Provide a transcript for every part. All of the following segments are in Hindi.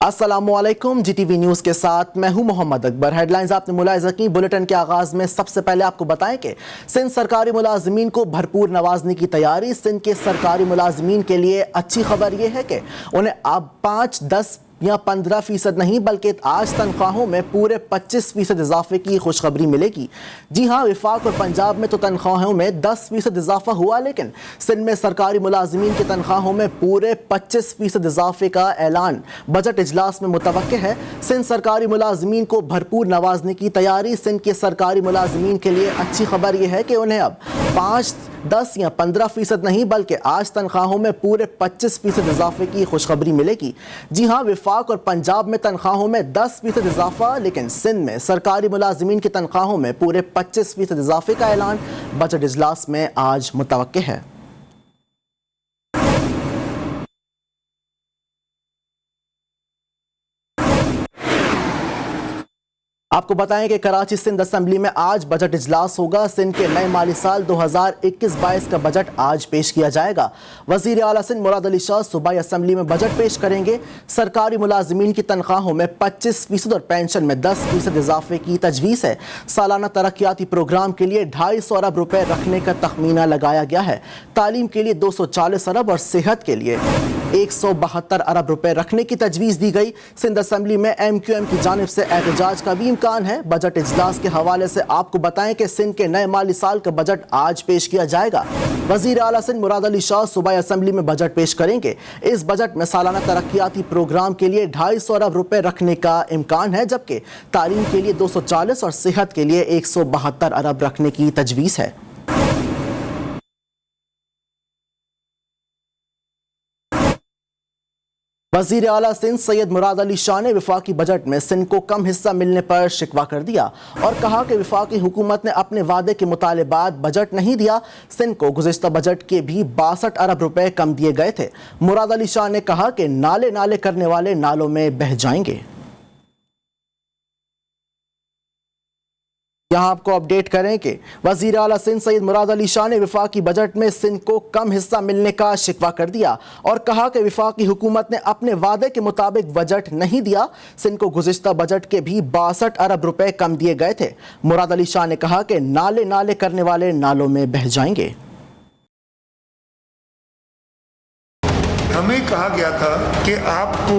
अस्सलामुअलैकुम, जीटीवी न्यूज़ के साथ मैं हूं मोहम्मद अकबर। हेडलाइंस आपने मुलाहिज़ा की। बुलेटिन के आगाज़ में सबसे पहले आपको बताएं कि सिंध सरकारी मुलाजमीन को भरपूर नवाजने की तैयारी। सिंध के सरकारी मुलाजमीन के लिए अच्छी खबर यह है कि उन्हें अब 5, 10 या 15% नहीं बल्कि आज तनख्वाहों में पूरे 25% इजाफे की खुशखबरी मिलेगी। जी हाँ, विफाक और पंजाब में तो तनख्वाहों में 10% इजाफा हुआ, लेकिन सिंध में सरकारी मुलाजमीन की तनख्वाहों में पूरे 25% इजाफे का ऐलान बजट इजलास में मुतवक्के है। सिंध सरकारी मुलाजमीन को भरपूर नवाजने की तैयारी। सिंध के सरकारी मुलाजमीन के लिए अच्छी खबर यह है कि उन्हें अब 5, 10 या 15% नहीं बल्कि आज तनख्वाहों में पूरे 25% इजाफे की खुशखबरी मिलेगी। जी हाँ, विफाक और पंजाब में तनख्वाहों में 10% इजाफा, लेकिन सिंध में सरकारी मुलाजमीन की तनख्वाहों में पूरे 25% इजाफे का ऐलान बजट इजलास में आज मुतवक्के है। आपको बताएं कि कराची सिंध असेंबली में आज बजट इजलास होगा। सिंध के नए माली साल 2021-22 का बजट आज पेश किया जाएगा। वजीर आला सिंध मुराद अली शाह सूबाई असेंबली में बजट पेश करेंगे। सरकारी मुलाजमीन की तनख्वाहों में 25% और पेंशन में 10% इजाफे की तजवीज़ है। सालाना तरक्याती प्रोग्राम के लिए 250 अरब रुपए रखने का तखमीना लगाया गया है। तालीम के लिए 240 अरब और सेहत के लिए 172 अरब रुपए रखने की तजवीज़ दी गई। सिंध असेंबली में MQM की जानिब से एहतजाज का भी इम्कान है। बजट इजलास के हवाले से आपको बताएं कि सिंध के नए माली साल का बजट आज पेश किया जाएगा। वजीर आला सिंध मुराद अली शाह सूबाई असेंबली में बजट पेश करेंगे। इस बजट में सालाना तरक्याती प्रोग्राम के लिए 250 अरब रुपए रखने का इम्कान है, जबकि तालीम के लिए 240 और सेहत के लिए 172 अरब रखने की तजवीज़ है। वज़ीर आला सिंध सैयद मुराद अली शाह ने विफाकी बजट में सिंध को कम हिस्सा मिलने पर शिकवा कर दिया और कहा कि विफाकी हुकूमत ने अपने वादे के मुतालिबात बजट नहीं दिया। सिंध को गुज़िश्ता बजट के भी 62 अरब रुपए कम दिए गए थे। मुराद अली शाह ने कहा कि नाले नाले करने वाले नालों में बह जाएंगे। यहाँ आपको अपडेट करें कि वज़ीर आला सिंध सैयद मुराद अली शाह ने विफाकी बजट में सिंध को कम हिस्सा मिलने का शिकवा कर दिया और कहा कि विफाकी हुकूमत ने अपने वादे के मुताबिक बजट नहीं दिया। सिंध को गुज़िश्ता बजट के भी 62 अरब रुपए कम दिए गए थे। मुराद अली शाह ने कहा कि नाले नाले करने वाले नालों में बह जाएंगे। हमें कहा गया था कि आपको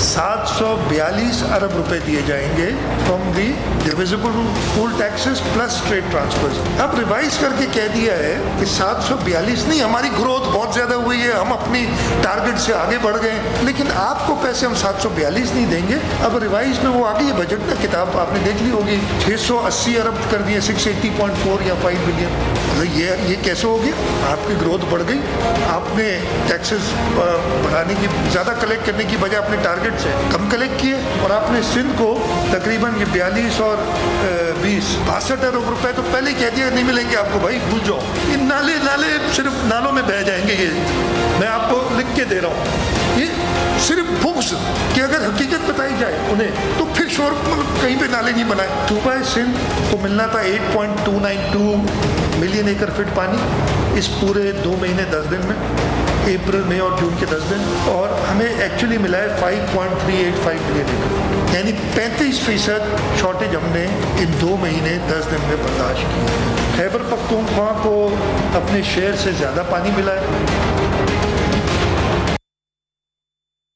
742 अरब रुपए दिए जाएंगे from the divisible pool taxes plus trade transfers. अब रिवाइज करके कह दिया है कि 742 नहीं, हमारी ग्रोथ बहुत ज्यादा हुई है, हम अपनी टारगेट से आगे बढ़ गए, लेकिन आपको पैसे हम 742 नहीं देंगे। अब रिवाइज में वो आ गई है बजट में, किताब आपने देख ली होगी, 680 अरब कर दिए, 680.4 या 5 बिलियन। ये कैसे हो गया? आपकी ग्रोथ बढ़ गई, आपने टैक्सेस बढ़ाने की, ज़्यादा कलेक्ट करने की बजाय अपने टारगेट से कम कलेक्ट किए और आपने सिंध को तकरीबन ये 42 और 20 62 अरब रुपए तो पहले ही कह दिया नहीं मिलेंगे आपको, भाई भूल जाओ। ये नाले नाले सिर्फ नालों में बह जाएंगे। ये मैं आपको लिख के दे रहा हूँ। ये सिर्फ बुक्स कि अगर हकीकत बताई जाए उन्हें तो फिर शोर कहीं पे नाले नहीं बनाए। सूबा सिंध को मिलना था 8.292 मिलियन एकड़ फीट पानी इस पूरे 2 महीने 10 दिन में, अप्रैल, मई और जून के 10 दिन, और हमें एक्चुअली मिला है 5.385 मिलियन एकड़, यानी 35% शॉर्टेज हमने इन 2 महीने 10 दिन में बर्दाश्त की। खैबर पख्तूनख्वा को अपने शेयर से ज़्यादा पानी मिला है।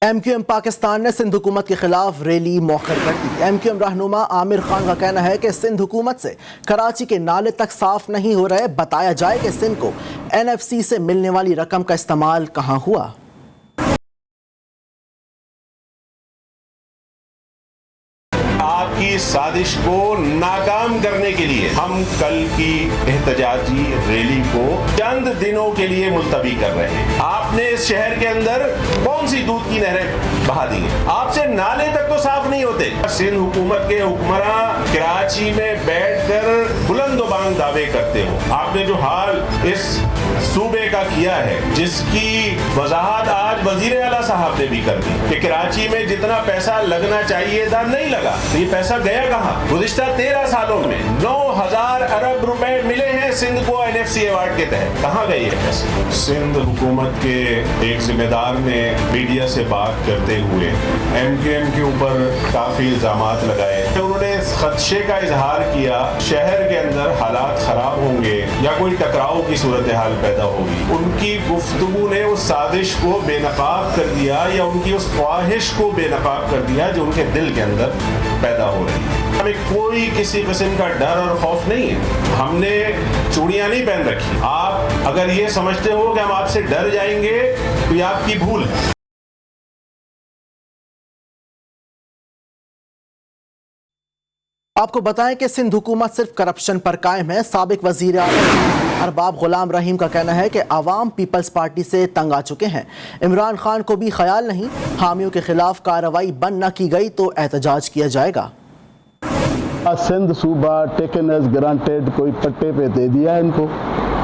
MQM पाकिस्तान ने सिंध हुकूमत के खिलाफ रैली मौखर कर दी। MQM रहनुमा आमिर खान का कहना है कि सिंध हुकूमत से कराची के नाले तक साफ नहीं हो रहे। बताया जाए कि सिंध को NFC से मिलने वाली रकम का इस्तेमाल कहां हुआ। आपकी साजिश को नाकाम करने के लिए हम कल की एहतजाजी रैली को चंद दिनों के लिए मुलतवी कर रहे हैं। आपने इस शहर के अंदर कौन सी दूध की नहरें बहा दी हैं? आपसे नाले तक तो साफ नहीं होते। सिंध हुकूमत के हुक्मरान कराची में बैठकर बुलंदोबांग दावे करते हो। आपने जो हाल इस सूबे का किया है, जिसकी वजाहत आज वजीर आला साहब ने भी कर दी कि कराची में जितना पैसा लगना चाहिए था नहीं लगा। तो ये पैसा गया कहाँ? गुज़िश्ता 13 सालों में 9,000 अरब रुपए मिले हैं सिंध को NFC अवार्ड के तहत। कहाँ गए ये पैसे? सिंध हुकूमत के एक जिम्मेदार ने मीडिया से बात करते हुए MKM के ऊपर काफी इल्जामात लगाए। तो उन्होंने खदशे का इजहार किया शहर के अंदर हालात खराब होंगे या कोई टकराव की सूरत हाल पैदा होगी। उनकी गुफ्तगू ने उस साजिश को बेनकाब कर दिया या उनकी उस ख्वाहिश को बेनकाब कर दिया जो उनके दिल के अंदर पैदा हो रही है। हमें कोई किसी किस्म का डर और खौफ नहीं है। हमने चूड़ियां नहीं पहन रखी। आप अगर ये समझते हो कि हम आपसे डर जाएंगे तो ये आपकी भूल है। आपको बताएं कि सिंध हुकूमत सिर्फ करप्शन पर कायम है। साबिक वजीर आज़म अरबाब गुलाम रहीम का कहना है कि अवाम पीपल्स पार्टी से तंग आ चुके हैं। इमरान खान को भी ख्याल नहीं, हामियों के खिलाफ कार्रवाई बंद न की गई तो एहतजाज किया जाएगा। सिंध सूबा टेकन एज ग्रांटेड, कोई पट्टे पे दे दिया है इनको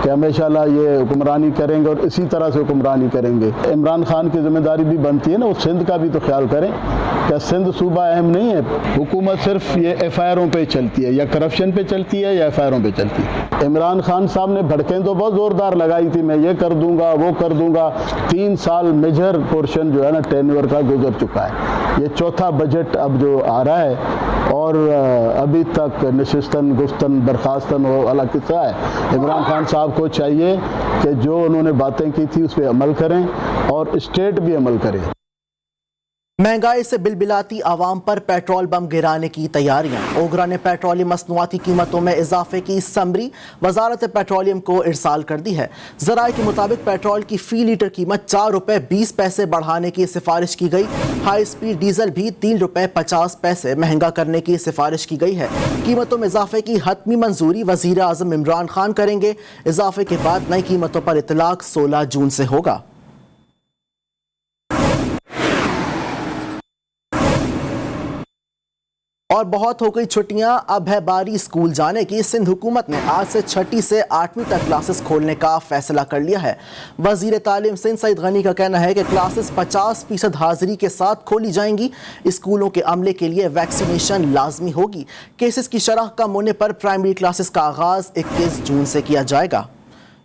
कि हमेशा ये हुक्मरानी करेंगे और इसी तरह से हुक्मरानी करेंगे। इमरान खान की जिम्मेदारी भी बनती है ना, वो सिंध का भी तो ख्याल करें। क्या सिंध सूबा अहम नहीं है? हुकूमत सिर्फ ये FIR पे चलती है, या करप्शन पे चलती है या FIR पे चलती है। इमरान खान साहब ने भड़कें तो बहुत ज़ोरदार लगाई थी, मैं ये कर दूंगा वो कर दूंगा। 3 साल मेजर पोर्शन जो है ना टेन्योर का गुजर चुका है। ये चौथा बजट अब जो आ रहा है और अभी तक नशिस्तन गुफ्तन बर्खास्तन वो अलग किस्सा है। इमरान खान साहब को चाहिए कि जो उन्होंने बातें की थी उस पर अमल करें और स्टेट भी अमल करे। महंगाई से बिलबिलाती आवाम पर पेट्रोल बम गिराने की तैयारियां। ओगरा ने पेट्रोलियम मसनूआती कीमतों में इजाफे की समरी वजारत पेट्रोलियम को इरसाल कर दी है। ज़राए के मुताबिक पेट्रोल की फी लीटर कीमत 4 रुपये 20 पैसे बढ़ाने की सिफारिश की गई। हाई स्पीड डीजल भी 3 रुपये 50 पैसे महंगा करने की सिफारिश की गई है। कीमतों में इजाफे की हतमी मंजूरी वज़ीर आज़म इमरान खान करेंगे। इजाफे के बाद नई कीमतों पर इतलाक 16 जून से होगा। और बहुत हो गई छुट्टियां, अब है बारी स्कूल जाने की। सिंध हुकूमत ने आज से 6ठी से 8वीं तक क्लासेस खोलने का फैसला कर लिया है। वजीर तालीम सिंध सईद गनी का कहना है कि क्लासेस 50% हाजिरी के साथ खोली जाएंगी। स्कूलों के अमले के लिए वैक्सीनेशन लाजमी होगी। केसेस की शरह कम होने पर प्राइमरी क्लासेस का आगाज 21 जून से किया जाएगा।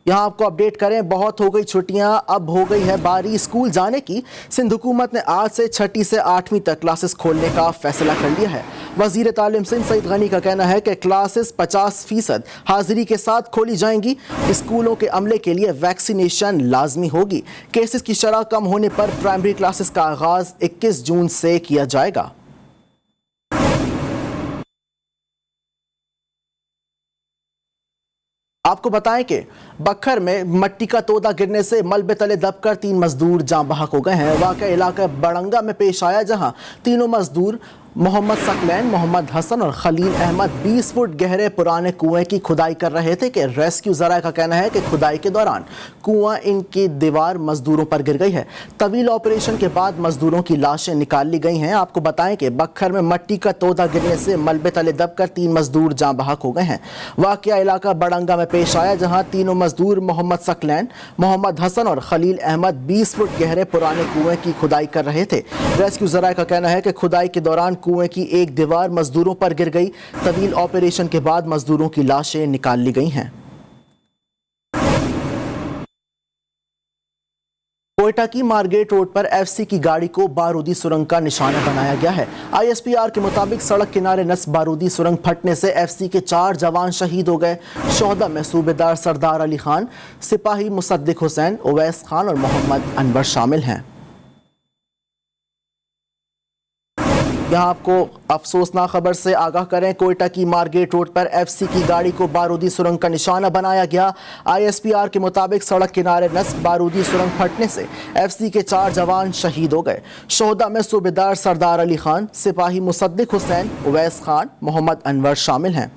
यहाँ आपको अपडेट करें, बहुत हो गई छुट्टियां, अब हो गई है बारी स्कूल जाने की। सिंध हुकूमत ने आज से 6ठी से 8वीं तक क्लासेस खोलने का फैसला कर लिया है। वजीर तालीम सिंध सईद गनी का कहना है कि क्लासेस 50% हाजिरी के साथ खोली जाएंगी। स्कूलों के अमले के लिए वैक्सीनेशन लाजमी होगी। केसेस की शरह कम होने पर प्राइमरी क्लासेस का आगाज 21 जून से किया जाएगा। आपको बताएं कि बखर में मट्टी का तोदा गिरने से मलबे तले दबकर 3 मजदूर जाँ बहक हो गए हैं। वाक़या इलाका बड़ंगा में पेश आया, जहां तीनों मजदूर मोहम्मद सकलैन, मोहम्मद हसन और खलील अहमद 20 फुट गहरे पुराने कुएं की खुदाई कर रहे थे कि रेस्क्यू ज़राए का कहना है कि खुदाई के दौरान कुआं इनकी दीवार मजदूरों पर गिर गई है। तवील ऑपरेशन के बाद मजदूरों की लाशें निकाल ली गई हैं। आपको बताएं कि बखर में मट्टी का तोदा गिरने से मलबे तले दबकर 3 मजदूर जाँ बहक हो गए हैं। वाक़या इलाका बड़ंगा में पेश आया, जहाँ तीनों मजदूर मोहम्मद सकलैन, मोहम्मद हसन और खलील अहमद 20 फुट गहरे पुराने कुएं की खुदाई कर रहे थे। रेस्क्यू ज़राए का कहना है कि खुदाई के दौरान कुएं की एक दीवार मजदूरों पर गिर गई। तवील ऑपरेशन के बाद मजदूरों की लाशें निकाल ली गई हैं। कोयटा की मार्गेट रोड पर FC की गाड़ी को बारूदी सुरंग का निशाना बनाया गया है। ISPR के मुताबिक सड़क किनारे नस्ब बारूदी सुरंग फटने से FC के 4 जवान शहीद हो गए। शोहदा में सूबेदार सरदार अली खान, सिपाही मुसद्दिक हुसैन, उवैस खान और मोहम्मद अनवर शामिल हैं। यहाँ आपको अफसोसनाक खबर से आगाह करें, कोयटा की मार्गेट रोड पर FC की गाड़ी को बारूदी सुरंग का निशाना बनाया गया। ISPR के मुताबिक सड़क किनारे नस्ब बारूदी सुरंग फटने से FC के 4 जवान शहीद हो गए। शोहदा में सूबेदार सरदार अली खान, सिपाही मुसद्दिक हुसैन, उवैस खान, मोहम्मद अनवर शामिल हैं।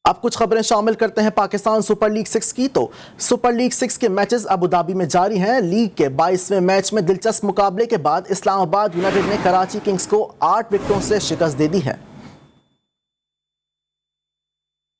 अब कुछ खबरें शामिल करते हैं पाकिस्तान सुपर लीग 6 की। तो सुपर लीग 6 के मैचेस अबू धाबी में जारी हैं। लीग के 22वें मैच में दिलचस्प मुकाबले के बाद इस्लामाबाद यूनाइटेड ने कराची किंग्स को 8 विकेटों से शिकस्त दे दी है।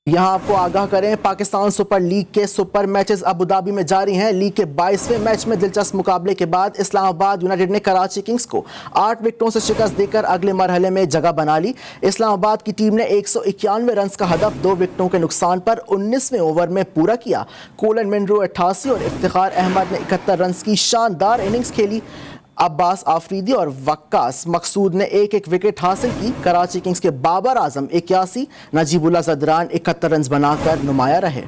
यहाँ आपको आगाह करें, पाकिस्तान सुपर लीग के सुपर मैचेस अबू धाबी में जारी हैं। लीग के 22वें मैच में दिलचस्प मुकाबले के बाद इस्लामाबाद यूनाइटेड ने कराची किंग्स को 8 विकेटों से शिकस्त देकर अगले मरहले में जगह बना ली। इस्लामाबाद की टीम ने 191 रन का हदफ 2 विकेटों के नुकसान पर 19वें ओवर में पूरा किया। कोलन मिनरो 88 और इफ्तिखार अहमद ने 71 रन की शानदार इनिंग्स खेली। अब्बास आफरीदी और वक्कास मकसूद ने एक एक विकेट हासिल की। कराची किंग्स के बाबर आजम 81, नजीबुल्लाह ज़दरान 71 रन बनाकर नुमाया रहे।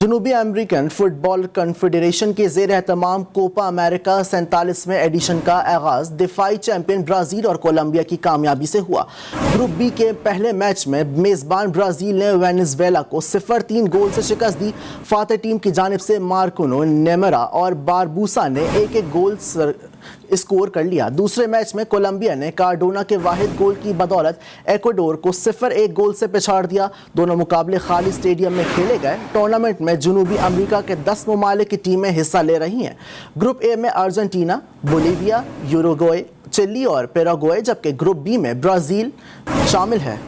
जनूबी अमेरिकन फुटबॉल कन्फेडरेशन के ज़ेर एहतमाम कोपा अमेरिका 47वें एडिशन का आगाज़ दिफाई चैंपियन ब्राज़ील और कोलंबिया की कामयाबी से हुआ। ग्रुप बी के पहले मैच में मेज़बान ब्राज़ील ने वेनेजुएला को 0-3 गोल से शिकस्त दी। फातह टीम की जानिब से मार्कोनो, नेमरा और बारबूसा ने एक एक गोल स्कोर कर लिया। दूसरे मैच में कोलंबिया ने कार्डोना के वाहिद गोल की बदौलत एक्वाडोर को 0-1 गोल से पिछाड़ दिया। दोनों मुकाबले खाली स्टेडियम में खेले गए। टूर्नामेंट में जनूबी अमेरिका के 10 ममालिक की टीमें हिस्सा ले रही हैं। ग्रुप ए में अर्जेंटीना, बोलीविया, यूरुग्वे, चिली और पैराग्वे, जबकि ग्रुप बी में ब्राज़ील शामिल है।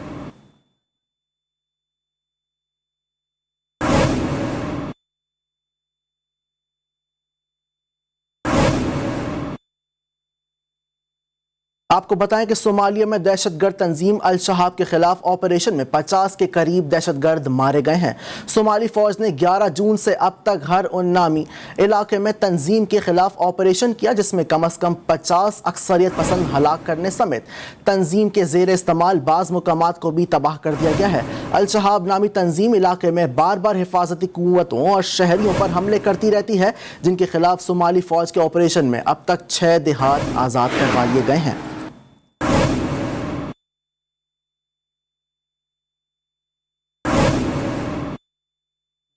आपको बताएं कि सोमालिया में दहशतगर्द तंजीम अल शहाब के खिलाफ ऑपरेशन में 50 के करीब दहशतगर्द मारे गए हैं। सोमाली फौज ने 11 जून से अब तक हर उन नामी इलाके में तंजीम के खिलाफ ऑपरेशन किया जिसमें कम अज़ कम 50 अक्सरियत पसंद हलाक करने समेत तंजीम के ज़ेर इस्तेमाल बाज़ मुकामात को भी तबाह कर दिया गया है। अल शहाब नामी तंजीम इलाके में बार बार हिफाजती कुव्वतों और शहरियों पर हमले करती रहती है, जिनके खिलाफ सोमाली फौज के ऑपरेशन में अब तक 6 देहात आज़ाद करवा लिए गए हैं।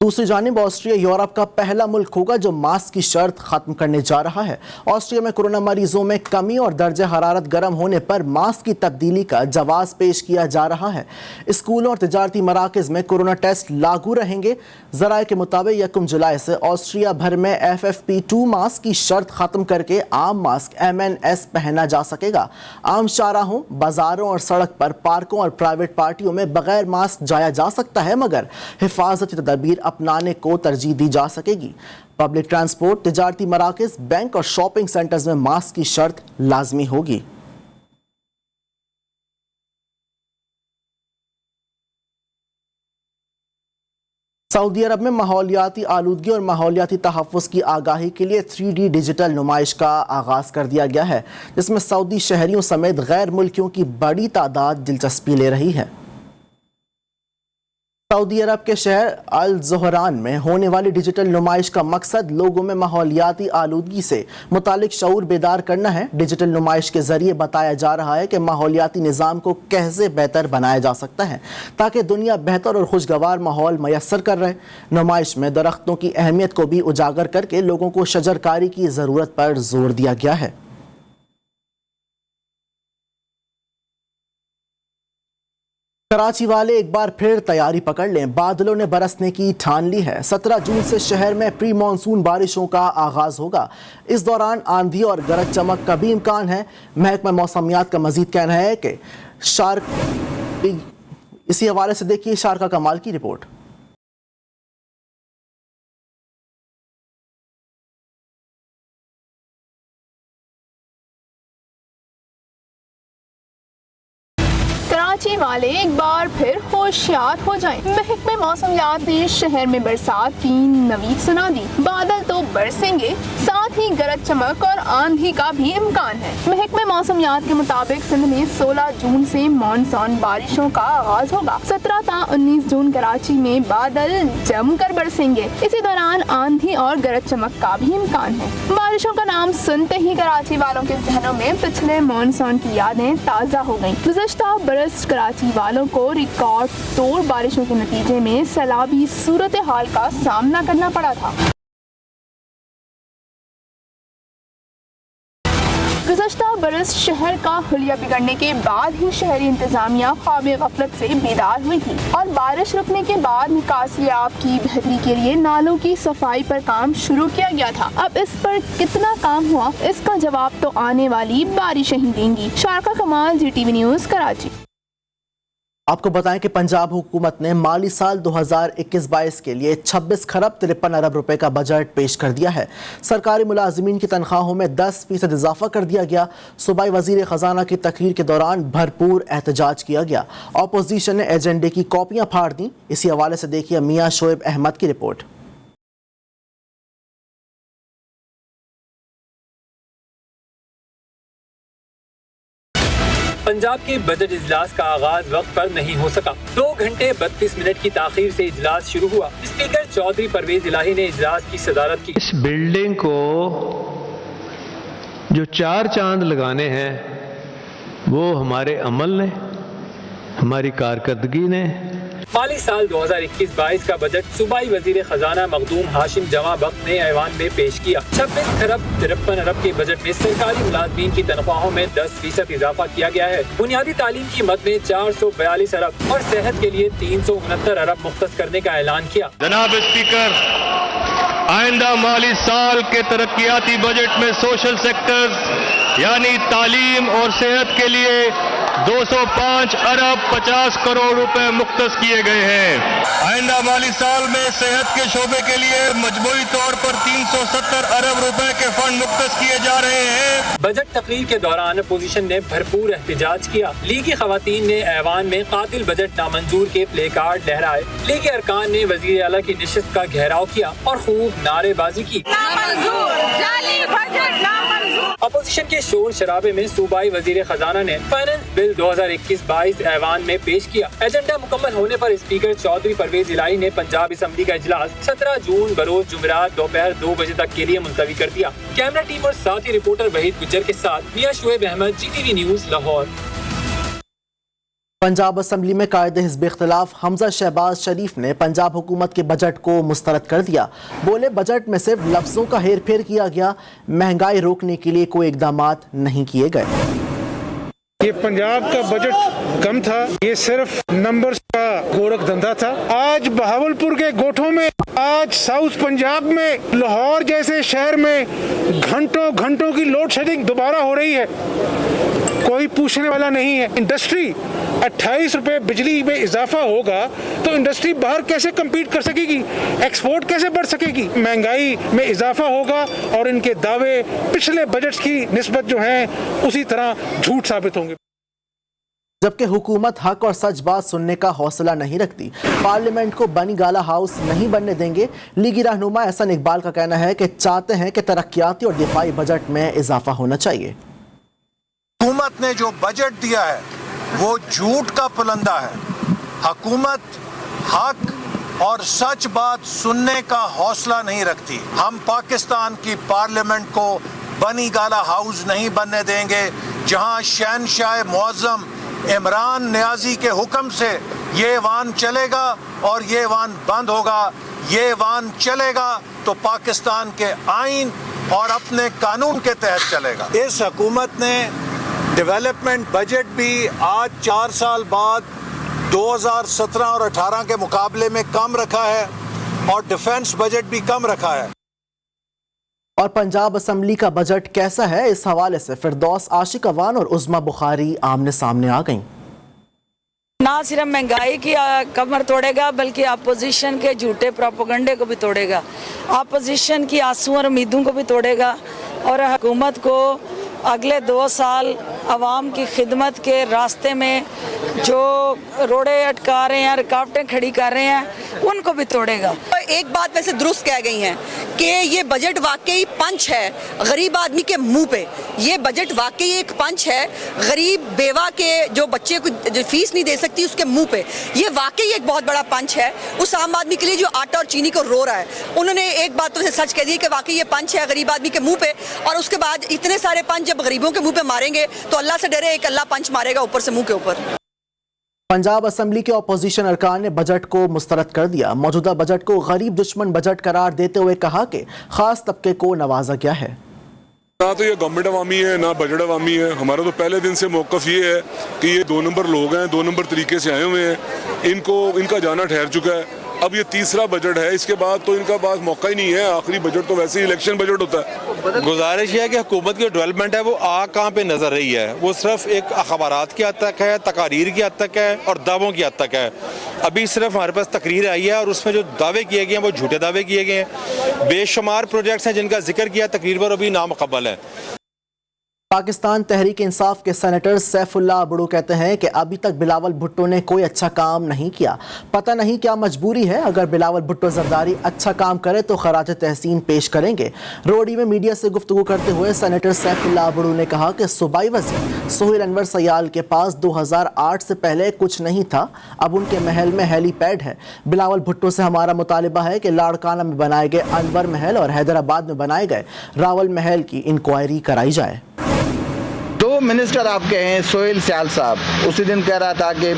दूसरी जानिब ऑस्ट्रिया यूरोप का पहला मुल्क होगा जो मास्क की शर्त खत्म करने जा रहा है। ऑस्ट्रिया में कोरोना मरीजों में कमी और दर्जे हरारत गर्म होने पर मास्क की तब्दीली का जवाब पेश किया जा रहा है। स्कूलों और तिजारती मराकज़ में कोरोना टेस्ट लागू रहेंगे। ज़राए के मुताबिक 1 जुलाई से ऑस्ट्रिया भर में FFP2 मास्क की शर्त खत्म करके आम मास्क MNS पहना जा सकेगा। आम शाहराहों, बाजारों और सड़क पर, पार्कों और प्राइवेट पार्टियों में बगैर मास्क जाया जा सकता है, मगर हिफाजती तदबीर अपनाने को तरजीह दी जा सकेगी। पब्लिक ट्रांसपोर्ट, तिजारती मराकज़, बैंक और शॉपिंग सेंटर्स में मास्क की शर्त लाजमी होगी। सऊदी अरब में माहौलियाती आलूदगी और माहौलियाती तहफ़्फ़ुज़ की आगाही के लिए 3D डिजिटल नुमाइश का आगाज़ कर दिया गया है, जिसमें सऊदी शहरियों समेत गैर मुल्कियों की बड़ी तादाद दिलचस्पी ले रही है। सऊदी अरब के शहर अल ज़ोहरान में होने वाली डिजिटल नुमाइश का मकसद लोगों में माहौलियाती आलूदगी से मुतालिक शऊर बेदार करना है। डिजिटल नुमाइश के जरिए बताया जा रहा है कि माहौलियाती निज़ाम को कैसे बेहतर बनाया जा सकता है ताकि दुनिया बेहतर और खुशगवार माहौल मैसर कर रहे। नुमाइश में दरख्तों की अहमियत को भी उजागर करके लोगों को शजरकारी की ज़रूरत पर जोर दिया गया है। कराची वाले एक बार फिर तैयारी पकड़ लें, बादलों ने बरसने की ठान ली है। 17 जून से शहर में प्री मानसून बारिशों का आगाज होगा। इस दौरान आंधी और गरज चमक का भी इम्कान है। महकमा मौसमियात का मजीद कहना है कि इसी हवाले से देखिए शारका कमाल की रिपोर्ट। कराची वाले एक बार फिर होशियार हो जाएं। महकमे मौसमियात ने शहर में बरसात की नवीद सुना दी। बादल तो बरसेंगे, साथ ही गरज चमक और आंधी का भी इम्कान है। महकमे मौसमियात के मुताबिक सिंध में 16 जून से मानसून बारिशों का आगाज होगा। 17 ता 19 जून कराची में बादल जमकर बरसेंगे। इसी दौरान आंधी और गरज चमक का भी इम्कान है। बारिशों का नाम सुनते ही कराची वालों के जहनों में पिछले मानसून की यादें ताज़ा हो गयी। गुज़श्ता बरस कराची वालों को रिकॉर्ड तोड़ बारिशों के नतीजे में सैलाबी सूरत हाल का सामना करना पड़ा था। गुज़श्ता बरस शहर का हुलिया बिगड़ने के बाद ही शहरी इंतजामिया ख्वाब गफलत से बेदार हुई थी और बारिश रुकने के बाद निकासी आब की बेहतरी के लिए नालों की सफाई पर काम शुरू किया गया था। अब इस पर कितना काम हुआ, इसका जवाब तो आने वाली बारिशें ही देंगी। शारका कमाल, GTV न्यूज़, कराची। आपको बताएं कि पंजाब हुकूमत ने माली साल 2021-22 के लिए 26 खरब 53 अरब रुपए का बजट पेश कर दिया है। सरकारी मुलाजिमीन की तनख्वाहों में 10% इजाफा कर दिया गया। सूबाई वजीर खजाना की तकरीर के दौरान भरपूर एहतजाज किया गया। अपोजिशन ने एजेंडे की कॉपियां फाड़ दी। इसी हवाले से देखिए मियां शोएब अहमद की रिपोर्ट। पंजाब के बजट इजलास का आगाज वक्त पर नहीं हो सका। 2 घंटे 32 मिनट की ताखीर से इजलास शुरू हुआ। स्पीकर चौधरी परवेज इलाही ने इजलास की सदारत की। इस बिल्डिंग को जो 4 चांद लगाने हैं वो हमारे अमल ने, हमारी कारकर्दगी ने। माली साल 2021-22 का बजट सूबाई वजीर खजाना मखदूम हाशिम जमा बख्त ने ऐवान में पेश किया। 26 खरब 53 अरब के बजट में सरकारी मुलाजमीन की तनख्वाहों में 10% इजाफा किया गया है। बुनियादी तालीम की मद में 442 अरब और सेहत के लिए 369 अरब मुख्तस करने का ऐलान किया। जनाब स्पीकर, आइंदा माली साल के तरक्याती बजट में सोशल सेक्टर यानी तालीम और सेहत के लिए 205 अरब 50 करोड़ रुपए मुख्तस किए गए हैं। आइंदा माली साल में सेहत के शोबे के लिए मजमूई तौर पर 370 अरब रुपए के फंड मुख्तस किए जा रहे हैं। बजट तकरीर के दौरान अपोजिशन ने भरपूर एहतजाज किया। लीगी खवातीन ने ऐवान में कातिल बजट नामंजूर के प्ले कार्ड लहराए। लीगी अरकान ने वजीर आला की नशिस्त का घेराव किया और खूब नारेबाजी की। अपोजिशन के शोर शराबे में सूबाई वजीर खजाना ने फाइनेंस बिल 2021-22 ऐवान में पेश किया। एजेंडा मुकम्मल होने पर स्पीकर चौधरी परवेज इलाही ने पंजाब असम्बली का इजलास 17 जून बरोज जुमेरात दोपहर 2 बजे तक के लिए मुलतवी कर दिया। कैमरा टीम और साथी रिपोर्टर वहीद गुज्जर के साथ मियां Shoaib Ahmad, GTV news, Lahore. Punjab assembly में कायदे हिज़्ब इख्तिलाफ हमजा शहबाज शरीफ ने पंजाब हुकूमत के बजट को मुस्तरद कर दिया। बोले बजट में सिर्फ लफ्ज़ों का हेर फेर किया गया, महंगाई रोकने के लिए कोई इक़दामात नहीं किए गए। ये पंजाब का बजट कम था, ये सिर्फ नंबर्स का गोरख धंधा था। आज बहावलपुर के गोठों में, आज साउथ पंजाब में, लाहौर जैसे शहर में घंटों घंटों की लोड शेडिंग दोबारा हो रही है, कोई पूछने वाला नहीं है। इंडस्ट्री 28 रुपए बिजली में इजाफा होगा तो इंडस्ट्री बाहर कैसे कम्पीट कर सकेगी, एक्सपोर्ट कैसे बढ़ सकेगी। महंगाई में इजाफा होगा और इनके दावे पिछले बजट की निस्बत जो हैं उसी तरह झूठ साबित होंगे। जबकि हुकूमत हक और सच बात सुनने का हौसला नहीं रखती। पार्लियामेंट को बनी गाला हाउस नहीं बनने देंगे। लीगी रहनुमा एहसन इकबाल का कहना है कि चाहते हैं कि तरक्याती और दिफाई बजट में इजाफा होना चाहिए। हुकूमत ने जो बजट दिया है वो झूठ का पुलंदा है। हुकूमत हक और सच बात सुनने का हौसला नहीं रखती। हम पाकिस्तान की पार्लियामेंट को बनी गाला हाउस नहीं बनने देंगे जहां शहनशाह मुअज़्ज़म इमरान नियाज़ी के हुक्म से ये वान चलेगा और ये वान बंद होगा। ये वान चलेगा तो पाकिस्तान के आइन और अपने कानून के तहत चलेगा। इस हुकूमत ने डेवलपमेंट बजट भी आज 4 साल बाद 2017 और 18 के मुकाबले में कम रखा है और डिफेंस बजट भी कम रखा है। और पंजाब असम्बली का बजट कैसा है, इस हवाले से फिरदौस आशिक अवान और उज़्मा बुखारी आमने सामने आ गईं। ना सिर्फ महंगाई की कमर तोड़ेगा बल्कि अपोजिशन के झूठे प्रोपेगेंडे को भी तोड़ेगा, अपोजिशन की आंसू और उम्मीदों को भी तोड़ेगा और हुकूमत को अगले 2 साल आवाम की खिदमत के रास्ते में जो रोड़े अटका रहे हैं, रुकावटें खड़ी कर रहे हैं, उनको भी तोड़ेगा। एक बात वैसे दुरुस्त कह गई है कि ये बजट वाकई पंच है गरीब आदमी के मुंह पे। ये बजट वाकई एक पंच है गरीब बेवा के जो बच्चे को जो फीस नहीं दे सकती उसके मुंह पे। ये वाकई एक बहुत बड़ा पंच है उस आम आदमी के लिए जो आटा और चीनी को रो रहा है। उन्होंने एक बात तो वैसे सच कह दी कि वाकई ये पंच है गरीब आदमी के मुंह पे, और उसके बाद इतने सारे पंच जब गरीबों के मुंह पे मारेंगे तो अल्लाह से डरे एक अल्लाह पंच मारेगा ऊपर से मुंह के ऊपर। पंजाब असम्बली के अपोजिशन अरकान ने बजट को मुस्तरद कर दिया। मौजूदा बजट को गरीब दुश्मन बजट करार देते हुए कहा कि खास तबके को नवाजा गया है। ना तो ये गवर्नमेंट अवामी है ना बजट अवामी है। हमारा तो पहले दिन से मौक़िफ़ ये है कि ये 2 नंबर लोग हैं, 2 नंबर तरीके से आए हुए हैं, इनका जाना ठहर चुका है। अब ये तीसरा बजट है, इसके बाद तो इनका पास मौका ही नहीं है। आखिरी बजट तो वैसे ही इलेक्शन बजट होता है। गुजारिश है कि हुकूमत की डेवलपमेंट है वो कहाँ पे नजर रही है, वो सिर्फ एक अखबारात की हद तक है, तकारीर की हद तक है और दावों की हद तक है। अभी सिर्फ हमारे पास तकरीर आई है और उसमें जो दावे किए गए हैं वो झूठे दावे किए गए हैं। बेशुमार प्रोजेक्ट्स हैं जिनका जिक्र किया तकरीर पर, अभी नामुकम्मल है। पाकिस्तान तहरीक इंसाफ के सेनेटर सैफुल्लाह अबड़ू कहते हैं कि अभी तक बिलावल भुट्टो ने कोई अच्छा काम नहीं किया। पता नहीं क्या मजबूरी है, अगर बिलावल भुट्टो जरदारी अच्छा काम करे तो खराज तहसीन पेश करेंगे। रोडी में मीडिया से गुफ्तगू करते हुए सेनेटर सैफुल्लाह अबड़ू ने कहा कि सूबाई वज़ीर सोहेल अनवर सयाल के पास 2008 से पहले कुछ नहीं था, अब उनके महल में हेलीपैड है। बिलावल भुट्टो से हमारा मुतालिबा है कि लाड़काना में बनाए गए अनवर महल और हैदराबाद में बनाए गए रावल महल की इंक्वायरी कराई जाए। 2 मिनिस्टर आपके हैं, सोहेल सयाल साहब उसी दिन कह रहा था कि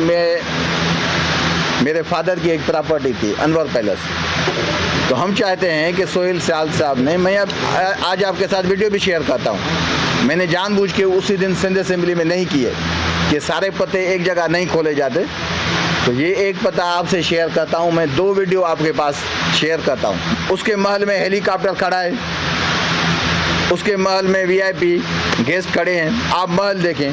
मेरे फादर की एक प्रॉपर्टी थी अनवर पैलेस, तो हम चाहते हैं कि सोहेल सयाल साहब ने, मैं आज आपके साथ वीडियो भी शेयर करता हूँ, मैंने जानबूझ के उसी दिन सिंध असेंबली में नहीं किए कि सारे पते एक जगह नहीं खोले जाते, तो ये एक पता आपसे शेयर करता हूँ। मैं 2 वीडियो आपके पास शेयर करता हूँ। उसके महल में हेलीकॉप्टर खड़ा है, उसके महल में VIP गेस्ट खड़े हैं, आप महल देखें।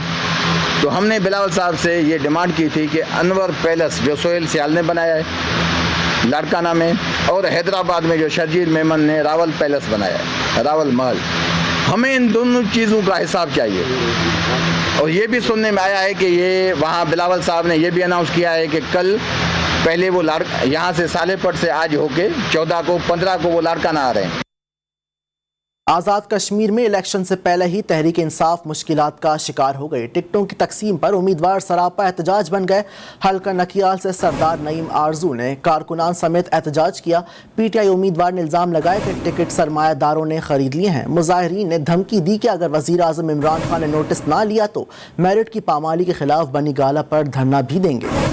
तो हमने बिलावल साहब से ये डिमांड की थी कि अनवर पैलेस जो सोहेल सयाल ने बनाया है लाड़काना में, और हैदराबाद में जो शर्जील मेमन ने रावल पैलेस बनाया है, रावल महल, हमें इन दोनों चीज़ों का हिसाब चाहिए। और ये भी सुनने में आया है कि ये वहाँ बिलावल साहब ने ये भी अनाउंस किया है कि कल पहले वो यहाँ से सालेपट से आज होके 14 को 15 को वो लाड़काना आ रहे हैं। आज़ाद कश्मीर में इलेक्शन से पहले ही तहरीक इंसाफ मुश्किलात का शिकार हो गई। टिकटों की तकसीम पर उम्मीदवार सरापा एहतजाज बन गए। हल्का नकियाल से सरदार नईम आरजू ने कारकुनान समेत एहतजाज किया। PTI उम्मीदवार ने इल्ज़ाम लगाया कि टिकट सरमायादारों ने खरीद लिए हैं। मुजाहिरीन ने धमकी दी कि अगर वज़ीर आज़म इमरान खान ने नोटिस ना लिया तो मेरिट की पामाली के खिलाफ बनी गाला पर धरना भी देंगे।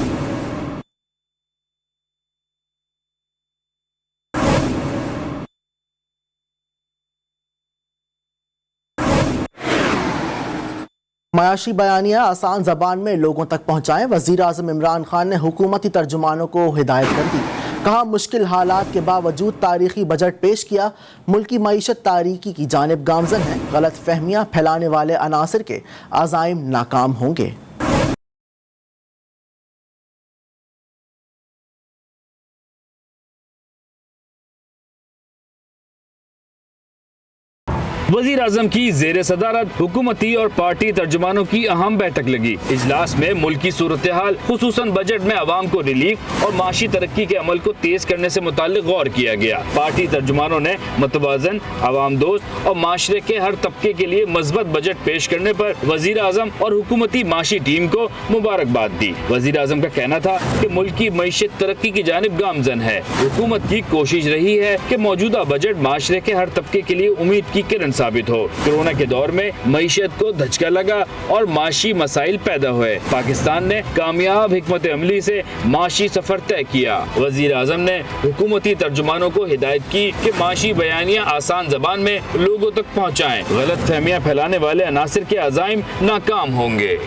मयाशी बयानिया आसान ज़बान में लोगों तक पहुँचाएं। वज़ीर आज़म इमरान खान ने हुकूमती तर्जुमानों को हिदायत कर दी। कहा मुश्किल हालात के बावजूद तारीखी बजट पेश किया। मुल्की मईशत तारीकी की जानिब गामजन है। गलत फहमियाँ फैलाने वाले अनासर के अज़ाइम नाकाम होंगे। वज़ीर आज़म की ज़ेर सदारत हुकूमती और पार्टी तर्जुमानों की अहम बैठक लगी। इजलास में मुल्की सूरत हाल खुसूसन बजट में आवाम को रिलीफ और माशी तरक्की के अमल को तेज करने से मुताल्लिक गौर किया गया। पार्टी तर्जुमानों ने मुतवाज़न, आवाम दोस्त और माशरे के हर तबके के लिए मज़बूत बजट पेश करने पर वज़ीर आज़म और हुकूमती माशी टीम को मुबारकबाद दी। वज़ीर आज़म का कहना था कि मुल्क की मईशत तरक्की की जानिब गामजन है। हुकूमत की कोशिश रही है कि मौजूदा बजट माशरे के हर तबके के लिए उम्मीद की किरण साबित हो। कोरोना के दौर में मईशत को धचका लगा और माशी मसाइल पैदा हुए। पाकिस्तान ने कामयाब हिकमत अमली से माशी सफर तय किया। वज़ीर आज़म ने हुकूमती तर्जुमानों को हिदायत की कि माशी बयानियाँ आसान ज़बान में लोगों तक पहुँचाएं। गलत फहमियाँ फैलाने वाले अनासिर के अज़ाइम नाकाम होंगे।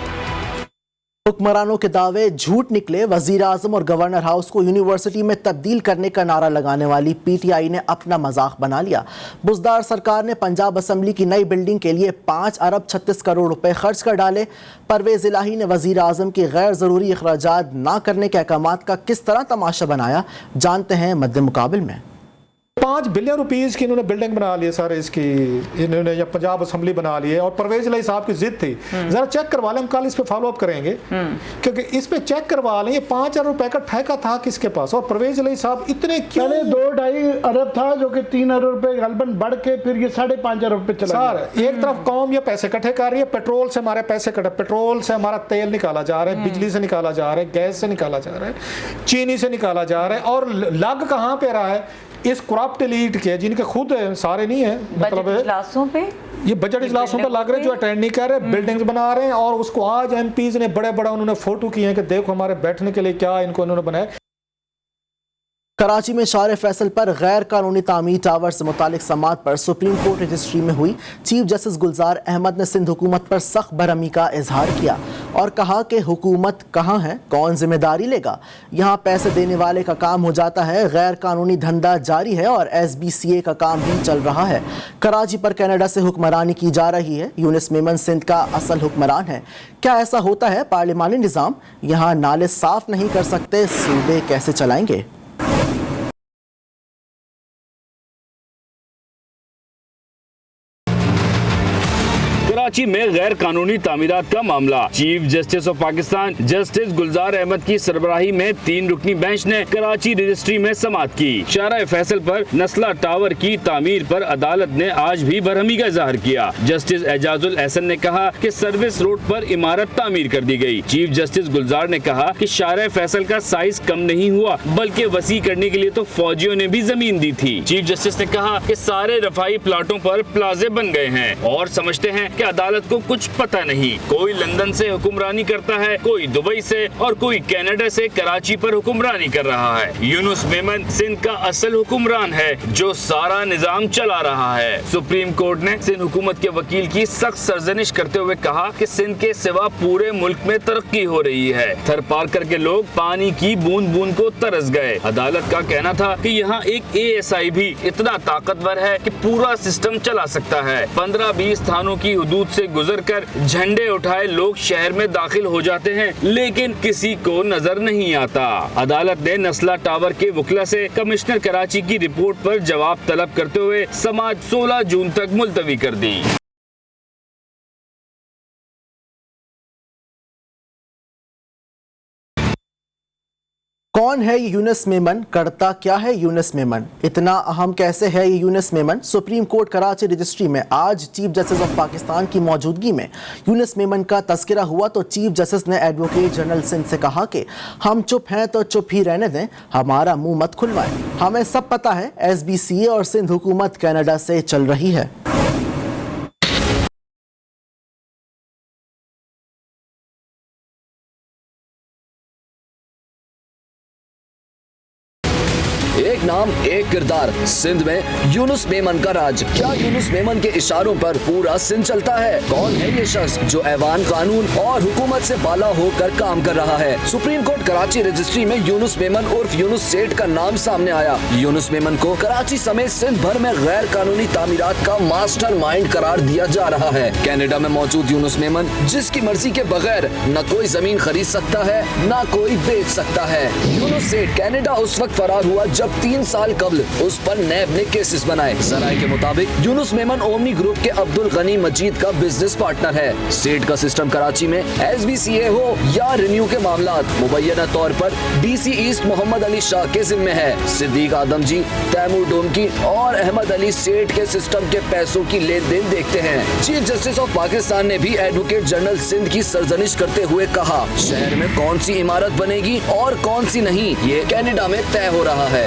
हुक्मरानों के दावे झूठ निकले। वज़ीर आज़म और गवर्नर हाउस को यूनिवर्सिटी में तब्दील करने का नारा लगाने वाली PTI ने अपना मजाक बना लिया। बुज़दार सरकार ने पंजाब असम्बली की नई बिल्डिंग के लिए 5 अरब 36 करोड़ रुपए खर्च कर डाले। परवेज़ इलाही ने वज़ीर आज़म की गैर ज़रूरी अखराजात ना करने के अहकामात का किस तरह तमाशा बनाया, जानते हैं मद्दे मुकाबिल में। 5 बिलियन रुपीस की इन्होंने बिल्डिंग बना ली है सारे, इसकी इन्होंने या पंजाब असम्बली बना ली है। और परवेज इलाही साहब की जिद थी, जरा चेक करवा लें, हम कल इस पे फॉलो अप करेंगे, क्योंकि इस पे चेक करवा लें। ये 5 अरब रुपए का ठेका था किसके पास, और परवेज इलाही साहब इतने क्यों? 2-2.5 अरब था जो कि 3 अरब रुपए गलबन बढ़ के फिर ये 5.5 अरब पे चला गया। एक तरफ कौम ये पैसे इकट्ठे कर रही है, पेट्रोल से हमारे पैसे कटे, पेट्रोल से हमारा तेल निकाला जा रहा है, बिजली से निकाला जा रहा है, गैस से निकाला जा रहा है, चीनी से निकाला जा रहा है, और लग कहाँ पे रहा है? इस करप्ट एलीट के, जिनके खुद सारे नहीं है, मतलब इजलासों पे, ये बजट इजलासों पे लग रहे, जो अटेंड नहीं कर रहे, बिल्डिंग्स बना रहे हैं। और उसको आज MPs ने बड़े बड़ा उन्होंने फोटो किए हैं कि देखो हमारे बैठने के लिए क्या इनको उन्होंने बनाया। कराची में शार फैसल पर गैर कानूनी तामीर टावर से मुतालिक समात पर सुप्रीम कोर्ट रजिस्ट्री में हुई चीफ जस्टिस गुलजार अहमद ने सिंध हुकूमत पर सख्त बरहमी का इजहार किया और कहा कि हुकूमत कहाँ है, कौन जिम्मेदारी लेगा। यहाँ पैसे देने वाले का काम हो जाता है, गैर कानूनी धंधा जारी है और SBCA का काम भी चल रहा है। कराची पर कनाडा से हुक्मरानी की जा रही है। यूनुस मेमन सिंध का असल हुक्मरान है। क्या ऐसा होता है? पार्लिमानी निज़ाम यहाँ नाले साफ नहीं कर सकते, सूबे कैसे चलाएंगे? कराची में गैर कानूनी तामीरात का मामला। Chief justice of Pakistan justice Gulzar Ahmed की सरबराही में 3 रुकनी बेंच ने कराची रजिस्ट्री में समाअत की। शारा फैसल पर नस्ला टावर की तामीर पर अदालत ने आज भी बरहमी का इजहार किया। जस्टिस एजाजुल एहसन ने कहा कि सर्विस रोड पर इमारत तामीर कर दी गई। चीफ जस्टिस गुलजार ने कहा कि शारा फैसल का साइज कम नहीं हुआ बल्कि वसी करने के लिए तो फौजियों ने भी जमीन दी थी। चीफ जस्टिस ने कहा कि सारे रफाई प्लाटों पर प्लाजे बन गए हैं और समझते हैं कि अदालत को कुछ पता नहीं। कोई लंदन से हुक्मरानी करता है, कोई दुबई से और कोई कनाडा से कराची पर हुक्मरानी कर रहा है। यूनुस मेमन सिंध का असल हुक्मरान है जो सारा निजाम चला रहा है। सुप्रीम कोर्ट ने सिंध हुकूमत के वकील की सख्त सरजनिश करते हुए कहा कि सिंध के सिवा पूरे मुल्क में तरक्की हो रही है। थर पार करके लोग पानी की बूंद बूंद को तरस गए। अदालत का कहना था कि यहाँ एक ASI भी इतना ताकतवर है कि पूरा सिस्टम चला सकता है। 15-20 थानों की हदूद से गुजरकर झंडे उठाए लोग शहर में दाखिल हो जाते हैं, लेकिन किसी को नजर नहीं आता। अदालत ने नस्ला टावर के वकील से कमिश्नर कराची की रिपोर्ट पर जवाब तलब करते हुए समाअत 16 जून तक मुलतवी कर दी। कौन है ये यूनुस मेमन? करता क्या है यूनुस मेमन? इतना अहम कैसे है ये Yunus Memon? Supreme court Karachi registry में आज चीफ जस्टिस ऑफ पाकिस्तान की मौजूदगी में यूनुस मेमन का तस्करा हुआ तो चीफ जस्टिस ने एडवोकेट जनरल सिंध से कहा कि हम चुप हैं तो चुप ही रहने दें, हमारा मुंह मत खुलवाएं। हमें सब पता है SBCA और सिंध हुकूमत कनाडा से चल रही है। एक नाम एक किरदार, सिंध में यूनुस मेमन का राज। क्या यूनुस मेमन के इशारों पर पूरा सिंध चलता है? कौन है ये शख्स जो ऐवान कानून और हुकूमत से बाला होकर काम कर रहा है? सुप्रीम कोर्ट कराची रजिस्ट्री में यूनुस मेमन उर्फ यूनुस सेठ का नाम सामने आया। यूनुस मेमन को कराची समेत सिंध भर में गैर कानूनी तामीरात का मास्टरमाइंड करार दिया जा रहा है। कनाडा में मौजूद यूनुस मेमन जिसकी मर्जी के बगैर न कोई जमीन खरीद सकता है न कोई बेच सकता है। यूनुस सेठ कनाडा उस वक्त फरार हुआ जब 3 साल कबल उस पर नैब ने केसेस बनाए। जराये के मुताबिक यूनुस मेमन ओमनी ग्रुप के अब्दुल गनी मजीद का बिजनेस पार्टनर है। सेठ का सिस्टम कराची में SBCA हो या रिन्यू के मामलात मुबैना तौर पर DC ईस्ट मोहम्मद अली शाह के जिम्मे है। सिद्दीक आदमजी, तैमूर डोमकी और अहमद अली सेठ के सिस्टम के पैसों की लेन देन देखते हैं। चीफ जस्टिस ऑफ पाकिस्तान ने भी एडवोकेट जनरल सिंध की सरजनिश करते हुए कहा, शहर में कौन सी इमारत बनेगी और कौन सी नहीं, ये कनाडा में तय हो रहा है।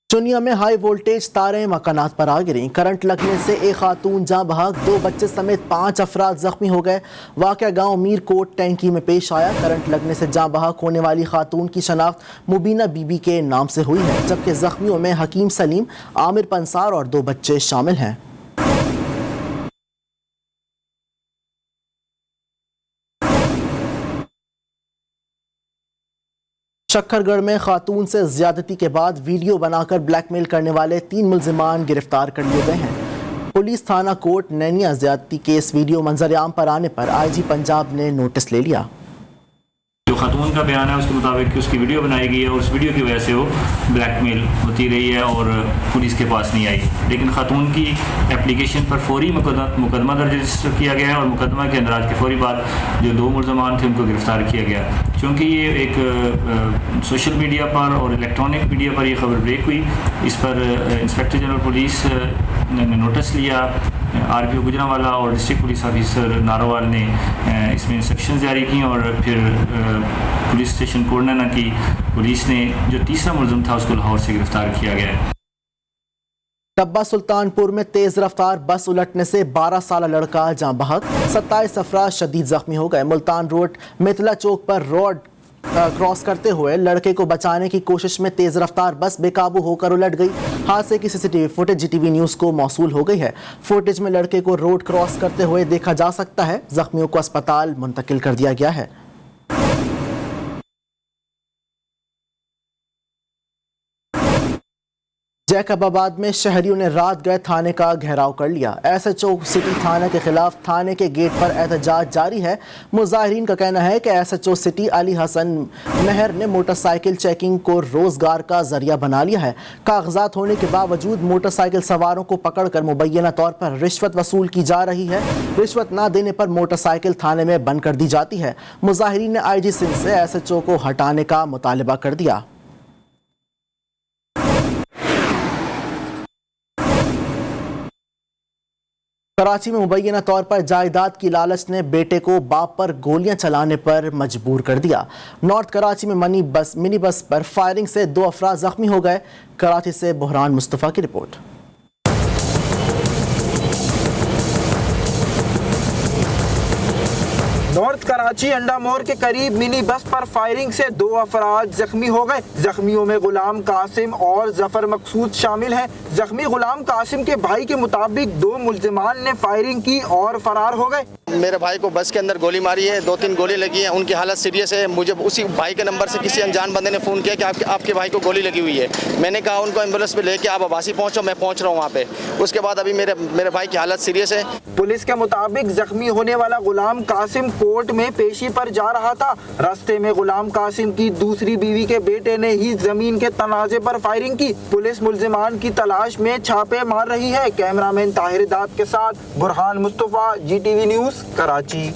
चुनिया में हाई वोल्टेज तारें मकानात पर आ गिरी। करंट लगने से एक खातून जाँ बहक, 2 बच्चे समेत 5 अफराद जख्मी हो गए। वाक़या गांव मीरकोट टैंकी में पेश आया। करंट लगने से जाँ बहक होने वाली खातून की शनाख्त मुबीना बीबी के नाम से हुई है, जबकि जख्मियों में हकीम सलीम, आमिर पंसार और 2 बच्चे शामिल हैं। शक्करगढ़ में खातून से ज्यादती के बाद वीडियो बनाकर ब्लैकमेल करने वाले 3 मुल्जिमान गिरफ्तार कर लिए गए हैं। पुलिस थाना कोट नैनिया ज्यादती केस वीडियो मंजर आम पर आने पर IG पंजाब ने नोटिस ले लिया। जो खातून का बयान है उसके मुताबिक उसकी वीडियो बनाई गई है और उस वीडियो की वजह से वो ब्लैकमेल होती रही है और पुलिस के पास नहीं आई। लेकिन खातून की एप्लीकेशन पर फौरी मुकदमा दर्ज रजिस्टर किया गया है और मुकदमा के अंदर आज के फौरी बाद जो 2 मुल्ज़मान थे उनको गिरफ्तार किया गया। चूँकि ये एक सोशल मीडिया पर और इलेक्ट्रॉनिक मीडिया पर ये खबर ब्रेक हुई, इस पर इंस्पेक्टर जनरल पुलिस ने नोटिस लिया। RPO गुजरांवाला और डिस्ट्रिक्ट पुलिस ऑफिसर नारोवाल ने इसमें इंस्ट्रक्शन जारी की और फिर पुलिस स्टेशन कोडनाना की पुलिस ने जो तीसरा मुलज़िम था उसको लाहौर से गिरफ्तार किया गया है। टब्बा सुल्तानपुर में तेज रफ्तार बस उलटने से 12 साल लड़का जाँ बहक, 27 अफराद शदीद जख्मी हो गए। मुल्तान रोड मितला चौक पर रोड क्रॉस करते हुए लड़के को बचाने की कोशिश में तेज रफ्तार बस बेकाबू होकर उलट गई। हादसे की सीसीटीवी फुटेज जीटीवी न्यूज को मौसूल हो गई है। फुटेज में लड़के को रोड क्रॉस करते हुए देखा जा सकता है। जख्मियों को अस्पताल मुंतकिल कर दिया गया है। जैकबाबाद में शहरियों ने रात गए थाने का घेराव कर लिया। एसएचओ सिटी थाने के खिलाफ थाने के गेट पर एहतजाज जारी है। मुजाहिरीन का कहना है कि एसएचओ सिटी अली हसन मेहर ने मोटरसाइकिल चेकिंग को रोजगार का जरिया बना लिया है। कागजात होने के बावजूद मोटरसाइकिल सवारों को पकड़कर मुबैना तौर पर रिश्वत वसूल की जा रही है। रिश्वत न देने पर मोटरसाइकिल थाने में बंद कर दी जाती है। मुजाहिरीन ने आईजी सिंध से एसएचओ को हटाने का मुतालबा कर दिया। कराची में मुबैना तौर पर जायदाद की लालच ने बेटे को बाप पर गोलियां चलाने पर मजबूर कर दिया। नॉर्थ कराची में मिनी बस पर फायरिंग से 2 अफराद जख्मी हो गए। कराची से बुहरान मुस्तफ़ा की रिपोर्ट। नॉर्थ कराची अंडा मोर के करीब मिनी बस पर फायरिंग से 2 अफराद जख्मी हो गए। जख्मियों में गुलाम कासिम और जफर मकसूद शामिल हैं। जख्मी गुलाम कासिम के भाई के मुताबिक 2 मुल्जिमान ने फायरिंग की और फरार हो गए। मेरे भाई को बस के अंदर गोली मारी है, 2-3 गोली लगी हैं, उनकी हालत सीरियस है। मुझे उसी भाई के नंबर से किसी अनजान बंदे ने फ़ोन किया कि आपके भाई को गोली लगी हुई है। मैंने कहा उनको एम्बुलेंस पे लेके आप अब्बासी पहुँचो, मैं पहुँच रहा हूँ वहाँ पे। उसके बाद अभी मेरे भाई की हालत सीरियस है। पुलिस के मुताबिक जख्मी होने वाला गुलाम कासिम कोर्ट में पेशी पर जा रहा था। रास्ते में गुलाम कासिम की दूसरी बीवी के बेटे ने ही जमीन के तनाजे पर फायरिंग की। पुलिस मुल्जिमान की तलाश में छापे मार रही है। कैमरामैन ताहिर दाद के साथ बुरहान मुस्तफ़ा, जीटीवी न्यूज़, कराची।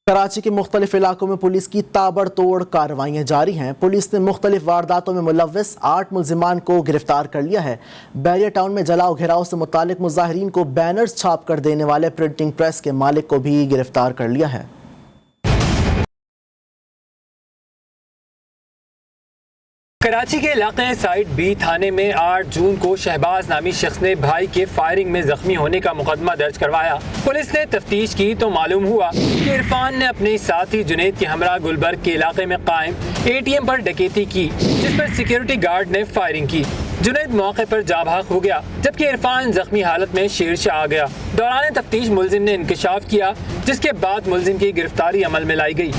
कराची के मुख्तलिफ इलाकों में पुलिस की ताबड़तोड़ कार्रवाइयाँ जारी हैं। पुलिस ने मुख्तलिफ वारदातों में मुलव्वस 8 मुल्जिमान को गिरफ्तार कर लिया है। बैरिया टाउन में जलाओ घेराव से मुतालिक मुजाहिरीन को बैनर्स छाप कर देने वाले प्रिंटिंग प्रेस के मालिक को भी गिरफ्तार कर लिया है। कराची के इलाके साइड बी थाने में 8 जून को शहबाज नामी शख्स ने भाई के फायरिंग में जख्मी होने का मुकदमा दर्ज करवाया। पुलिस ने तफ्तीश की तो मालूम हुआ कि इरफान ने अपने साथी जुनैद के हमरा गुलबर्ग के इलाके में कायम ATM पर डकैती की, जिस पर सिक्योरिटी गार्ड ने फायरिंग की। जुनैद मौके पर जा भाग हो गया, जबकि इरफान जख्मी हालत में शेरशाह आ गया। दौरान तफ्तीश मुलजिम ने इंकशाफ किया, जिसके बाद मुलजिम की गिरफ्तारी अमल में लाई गई।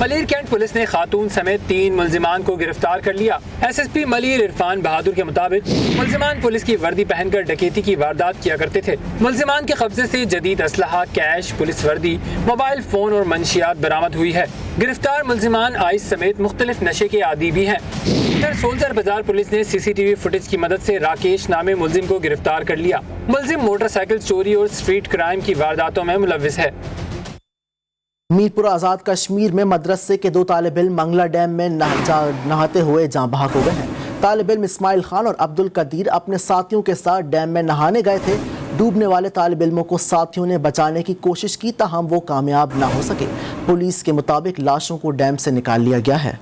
मलीर कैंट पुलिस ने खातून समेत 3 मुल्जिमान को गिरफ्तार कर लिया। SSP मलीर इरफान बहादुर के मुताबिक मुल्जिमान पुलिस की वर्दी पहनकर डकैती की वारदात किया करते थे। मुल्जिमान के कब्जे से जदीद असलहा, कैश, पुलिस वर्दी, मोबाइल फोन और मंशियात बरामद हुई है। गिरफ्तार मुल्जिमान आइस समेत मुख्तलिफ नशे के आदी भी हैं। इधर सोल्जर बाजार पुलिस ने CCTV फुटेज की मदद से राकेश नामे मुल्जिम को गिरफ्तार कर लिया। मुल्जिम मोटरसाइकिल चोरी और स्ट्रीट क्राइम की वारदातों में मुलव्विस है। मीरपुर आज़ाद कश्मीर में मदरसे के 2 तालिब इल्म मंगला डैम में नहाते हुए जाँ बहक हो गए हैं। तालिब इल्म इस्माइल खान और अब्दुल कदीर अपने साथियों के साथ डैम में नहाने गए थे। डूबने वाले तालिब इल्मों को साथियों ने बचाने की कोशिश की, ताहम वो कामयाब ना हो सके। पुलिस के मुताबिक लाशों को डैम से निकाल लिया गया है।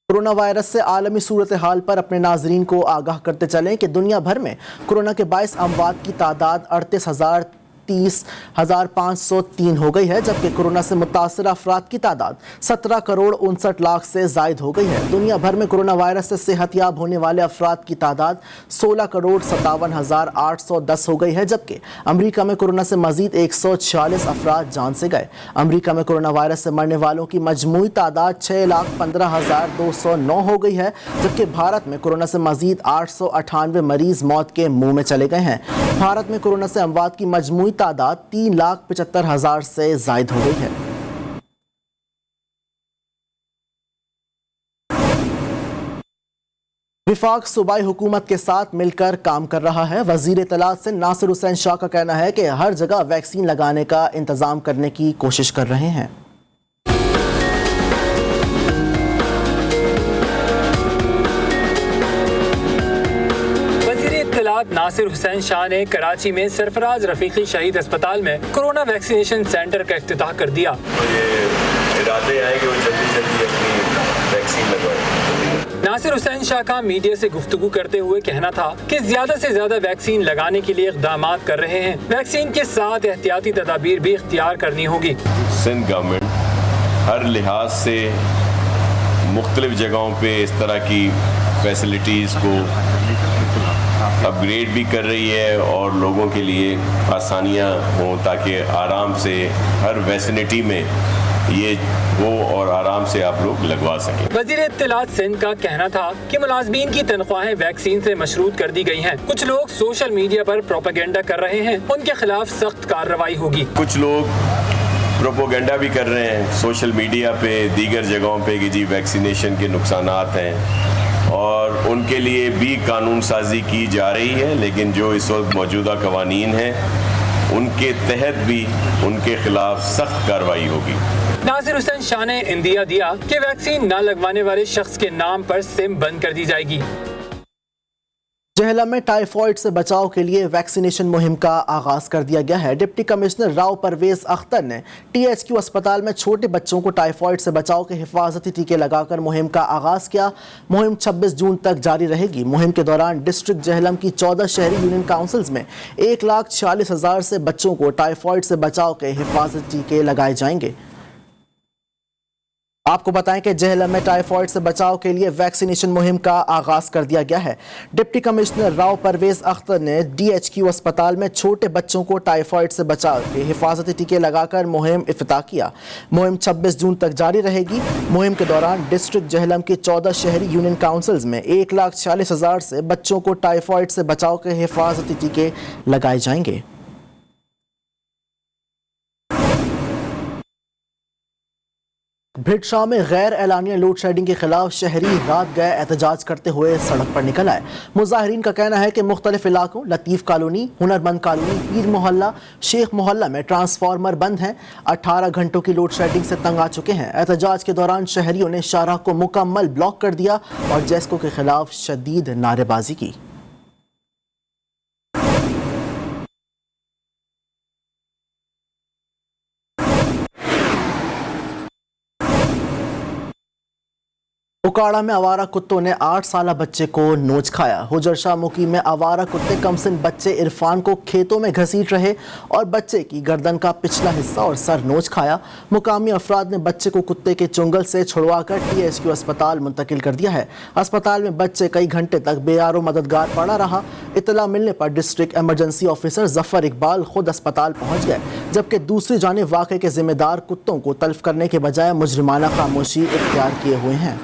कोरोना वायरस से आलमी सूरत हाल पर अपने नाजरीन को आगाह करते चलें कि दुनिया भर में कोरोना के 22 अमवात की तादाद 38,30,503 हो गई है, जबकि कोरोना से मुतासर अफराद की तादाद 17 करोड़ 59 लाख से जायद हो गई है। दुनिया भर में कोरोना वायरस से सेहतयाब होने वाले अफराद की तादाद 16 करोड़ 57,810 हो गई है, जबकि अमरीका में कोरोना से मजीद 146 अफराद जान से गए। अमरीका में कोरोना वायरस से मरने वालों की मजमूई तादाद 6,15,209 हो गई है, जबकि भारत में कोरोना से मजीद 898 मरीज मौत के मुंह में चले गए हैं। भारत में कोरोना से अमवात की मजमूई तादाद 3,75,000 से जायद हो गई है। विफाक सूबाई हुकूमत के साथ मिलकर काम कर रहा है। वजीर इत्तलात से नासिर हुसैन शाह का कहना है कि हर जगह वैक्सीन लगाने का इंतजाम करने की कोशिश कर रहे हैं। नासिर हुसैन शाह ने कराची में सरफराज रफीकी शहीद अस्पताल में कोरोना वैक्सीनेशन सेंटर का इफ्तिताह कर दिया। तो ये इरादे आए कि वो जल्दी अपनी वैक्सीन लगवाएं। नासिर हुसैन शाह का मीडिया से गुफ्तगू करते हुए कहना था कि ज्यादा से ज्यादा वैक्सीन लगाने के लिए इक़दाम कर रहे हैं। वैक्सीन के साथ एहतियाती तदाबीर भी इख्तियार करनी होगी। सिंध गवर्नमेंट हर लिहाज से मुख्तलिफ जगहों पे इस तरह की फैसिलिटीज़ को अपग्रेड भी कर रही है और लोगों के लिए आसानियाँ हों ताकि आराम से हर वैसिनिटी में ये हो और आराम से आप लोग लगवा सकें। वज़ीर इत्तलात सिंध का कहना था कि मुलाज़मीन की तनख्वाहें वैक्सीन से मशरूत कर दी गई हैं। कुछ लोग सोशल मीडिया पर प्रोपेगेंडा कर रहे हैं, उनके खिलाफ सख्त कार्रवाई होगी। कुछ लोग प्रोपोगेंडा भी कर रहे हैं सोशल मीडिया पे, दीगर जगहों पे कि जी वैक्सीनेशन के नुकसानात हैं और उनके लिए भी कानून साजी की जा रही है, लेकिन जो इस वक्त मौजूदा कवानीन हैं उनके तहत भी उनके खिलाफ सख्त कार्रवाई होगी। नासिर हुसैन शाह ने इंदिया दिया कि वैक्सीन न लगवाने वाले शख्स के नाम पर सिम बंद कर दी जाएगी। जहलम में टाइफॉइड से बचाव के लिए वैक्सीनेशन मुहिम का आगाज कर दिया गया है। डिप्टी कमिश्नर राव परवेज अख्तर ने THQ अस्पताल में छोटे बच्चों को टाइफॉइड से बचाव के हिफाजती टीके लगाकर मुहिम का आगाज किया। मुहिम 26 जून तक जारी रहेगी। मुहिम के दौरान डिस्ट्रिक्ट जहलम की 14 शहरी यूनियन काउंसिल्स में 1,46,000 से बच्चों को टाइफॉइड से बचाव के हिफाजती टीके लगाए जाएंगे। आपको बताएं कि जहलम में टाइफॉइड से बचाव के लिए वैक्सीनेशन मुहिम का आगाज कर दिया गया है। डिप्टी कमिश्नर राव परवेज अख्तर ने DHQ अस्पताल में छोटे बच्चों को टाइफॉइड से बचाव के हिफाजती टीके लगाकर मुहिम इफ्तिताह किया। मुहिम 26 जून तक जारी रहेगी। मुहिम के दौरान डिस्ट्रिक्ट जहलम के 14 शहरी यूनियन काउंसिल्स में 1,46,000 से बच्चों को टाइफॉइड से बचाव के हिफाजती टीके लगाए जाएंगे। भिटशाह में गैर एलानिया लोड शेडिंग के खिलाफ शहरी रात गए एहतजाज करते हुए सड़क पर निकल आए। मुजाहिरीन का कहना है कि मुख्तलिफ इलाकों लतीफ़ कॉलोनी, हुनरमंद कॉलोनी, पीर मोहल्ला, शेख मोहल्ला में ट्रांसफार्मर बंद हैं। 18 घंटों की लोड शेडिंग से तंग आ चुके हैं। एहतजाज के दौरान शहरियों ने शाहराह को मुकम्मल ब्लॉक कर दिया और जेस्को के खिलाफ शदीद नारेबाजी की। उकाड़ा में आवारा कुत्तों ने 8 साला बच्चे को नोच खाया। हुजर शाह मुकी में आवारा कुत्ते कमसिन बच्चे इरफान को खेतों में घसीट रहे और बच्चे की गर्दन का पिछला हिस्सा और सर नोच खाया। मुकामी अफराद ने बच्चे को कुत्ते के चुंगल से छुड़वाकर THQ अस्पताल मुंतकिल कर दिया है। अस्पताल में बच्चे कई घंटे तक बेयारो मददगार पड़ा रहा। इतला मिलने पर district emergency officer Zafar Iqbal खुद अस्पताल पहुंच गए, जबकि दूसरी जानिब वाक़े के जिम्मेदार कुत्तों को तल्फ करने के बजाय मुजरिमाना खामोशी इख्तियार किए हुए हैं।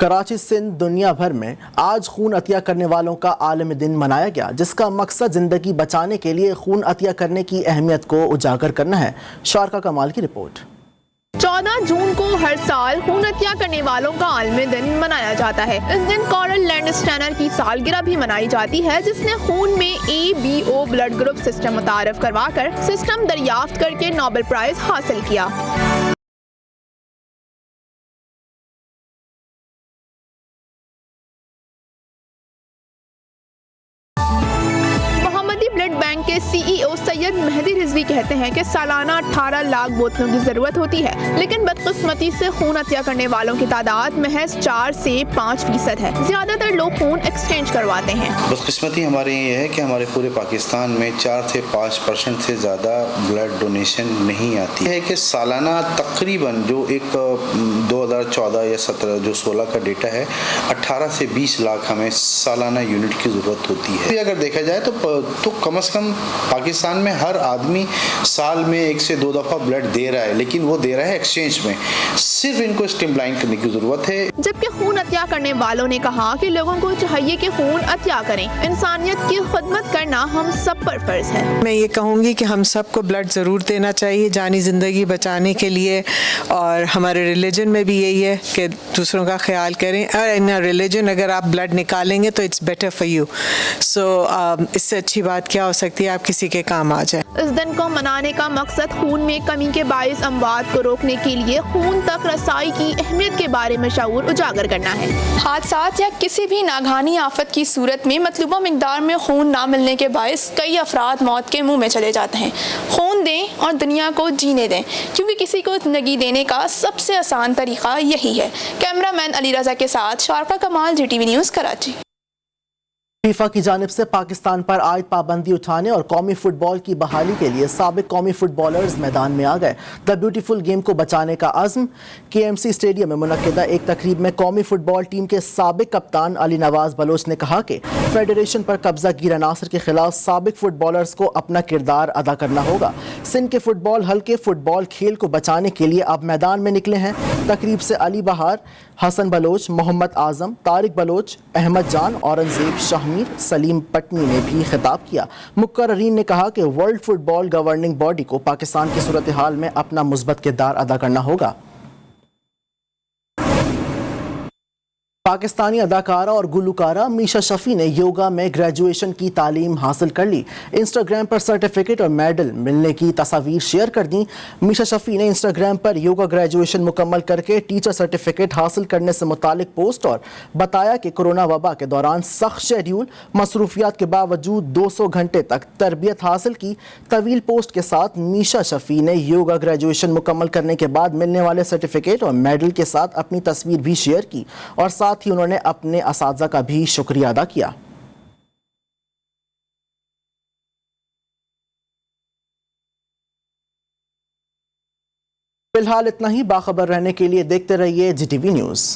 कराची सिंध दुनिया भर में आज खून अतिया करने वालों का आलमी दिन मनाया गया, जिसका मकसद जिंदगी बचाने के लिए खून अतिया करने की अहमियत को उजागर करना है। शारका कमाल की रिपोर्ट। 14 जून को हर साल खून अतिया करने वालों का आलमी दिन मनाया जाता है। इस दिन कॉरल लैंडस्टैनर की सालगिरह भी मनाई जाती है, जिसने खून में ABO ब्लड ग्रुप सिस्टम मुतारफ करवाकर सिस्टम दरियाफ्त करके नोबेल प्राइज हासिल किया। ब्लड बैंक के CEO सैयद मेहदी रिजवी कहते हैं कि सालाना 18 लाख बोतलों की जरूरत होती है, लेकिन बदकिस्मती से खून अतिया करने वालों की तादाद महज 4 से 5% है। ज्यादातर लोग खून एक्सचेंज करवाते हैं। बदकिस्मती हमारे ये है कि हमारे पूरे पाकिस्तान में 4 से 5% से ज़्यादा ब्लड डोनेशन नहीं आती है। कि सालाना तकरीबन जो एक 2014 या 17 जो 16 का डेटा है, 18 से 20 लाख हमें सालाना यूनिट की ज़रूरत होती है। अगर देखा जाए तो कम से कम पाकिस्तान में हर आदमी साल में 1 से 2 दफ़ा ब्लड दे रहा है, लेकिन वो दे रहा है एक्सचेंज में। सिर्फ इनको स्ट्रीमलाइन करने की ज़रूरत है। जबकि खून अतिया करने वालों ने कहा कि लोगों को चाहिए कि खून अतिया करें। इंसानियत की खिदमत करना हम सब पर फर्ज है। मैं ये कहूँगी कि हम सबको ब्लड ज़रूर देना चाहिए जानी ज़िंदगी बचाने के लिए, और हमारे रिलीजन में भी यही है कि दूसरों का ख्याल करें। और इन रिलीजन अगर आप ब्लड निकालेंगे तो इट्स बेटर फॉर यू। सो इससे अच्छी बात क्या हो सकती है, आप किसी के काम आ आ जाए। इस दिन को मनाने का मकसद खून में कमी के बाइस अमवात को रोकने के लिए खून तक रसाई की अहमियत के बारे में शऊर उजागर करना है। हादसात या किसी भी नागहानी आफत की सूरत में मतलूबा मिकदार में खून ना मिलने के बाइस कई अफराद मौत के मुंह में चले जाते हैं। खून दें और दुनिया को जीने दें, क्योंकि किसी को जिंदगी देने का सबसे आसान तरीका यही है। कैमरामैन अली रजा के साथ शारफा कमाल, GTV न्यूज़, कराची। फीफा की जानिब से पाकिस्तान पर आयद पाबंदी उठाने और कौमी फुटबॉल की बहाली के लिए साबिक कौमी फुटबॉलर्स मैदान में आ गए। द ब्यूटीफुल गेम को बचाने का अज़्म। KMC स्टेडियम में मुनक्किदा एक तकरीब में कौमी फुटबॉल टीम के साबिक कप्तान अली नवाज बलोच ने कहा कि फेडरेशन पर कब्जा गिर अनासर के खिलाफ साबिक फुटबॉलर्स को अपना किरदार अदा करना होगा। सिंध के फुटबॉल हल्के फुटबॉल खेल को बचाने के लिए अब मैदान में निकले हैं। तकरीब से अली बहार, हसन बलोच, मोहम्मद आजम, तारिक बलोच, अहमद जान, औरंगजेब शाहमीर, सलीम पटनी ने भी खिताब किया। मुकर्रीन ने कहा कि वर्ल्ड फुटबॉल गवर्निंग बॉडी को पाकिस्तान की सूरत हाल में अपना मुस्बत किरदार अदा करना होगा। पाकिस्तानी अदाकारा और गुलकारा मीशा शफी ने योगा में ग्रेजुएशन की तालीम हासिल कर ली। इंस्टाग्राम पर सर्टिफिकेट और मेडल मिलने की तस्वीर शेयर कर दी। मीशा शफी ने इंस्टाग्राम पर योगा ग्रेजुएशन मुकम्मल करके टीचर सर्टिफिकेट हासिल करने से मुतालिक पोस्ट और बताया कि कोरोना वबा के दौरान सख्त शेड्यूल, मसरूफियात के बावजूद 200 घंटे तक तरबियत हासिल की। तवील पोस्ट के साथ मीशा शफी ने योगा ग्रेजुएशन मुकम्मल करने के बाद मिलने वाले सर्टिफिकेट और मेडल के साथ अपनी तस्वीर भी शेयर की और साथ ही उन्होंने अपने असातिज़ा का भी शुक्रिया अदा किया। फिलहाल इतना ही। बाखबर रहने के लिए देखते रहिए GTV न्यूज़।